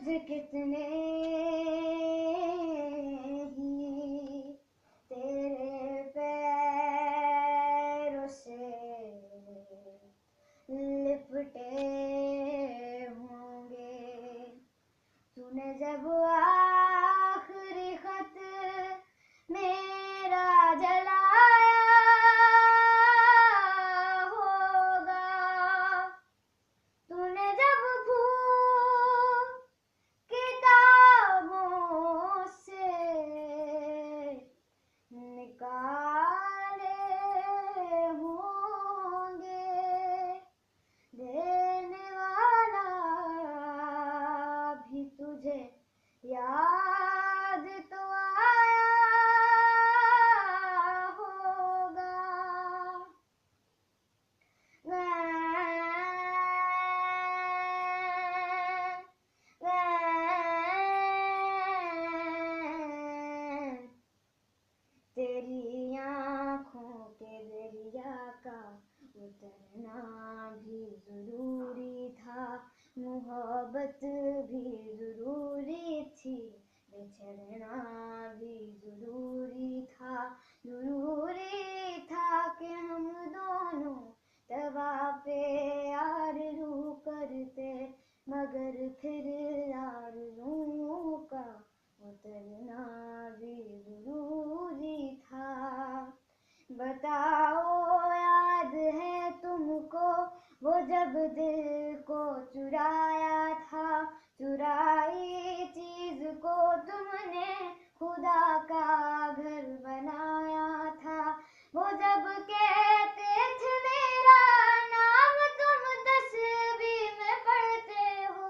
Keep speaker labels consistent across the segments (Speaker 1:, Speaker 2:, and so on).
Speaker 1: लफ्ज कितने ही तेरे पैरों से लिपटे होंगे। तूने जब आखिरी खत मेरा जलाया होगा, तूने जब भूल किताबों से निकाले होंगे। देने वाला भी तुझे याद तो आया होगा। तेरी आँखों के दरिया का उतरना भी जरूरी था, मोहब्बत भी जरूरी थी, बिछड़ना भी जरूरी था। जरूरी था कि हम दोनों तवा पे आरज़ू करते, मगर फिर आरज़ू का उतरना भी जरूरी था। बताओ याद है तुमको वो जब दिल को चुराया था, चुराई चीज को तुमने खुदा का घर बनाया था। वो जब कहते थे मेरा नाम तुम तस्बीह में पढ़ते हो,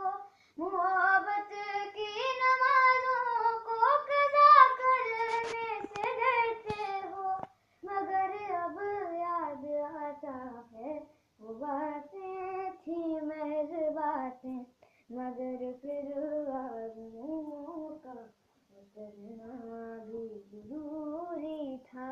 Speaker 1: मोहब्बत की नमाजों को कज़ा करने से डरते हो, मगर अब याद आता है वो बातें थी महज बातें, मगर फिर आरज़ुओं का उतरना भी जरूरी था।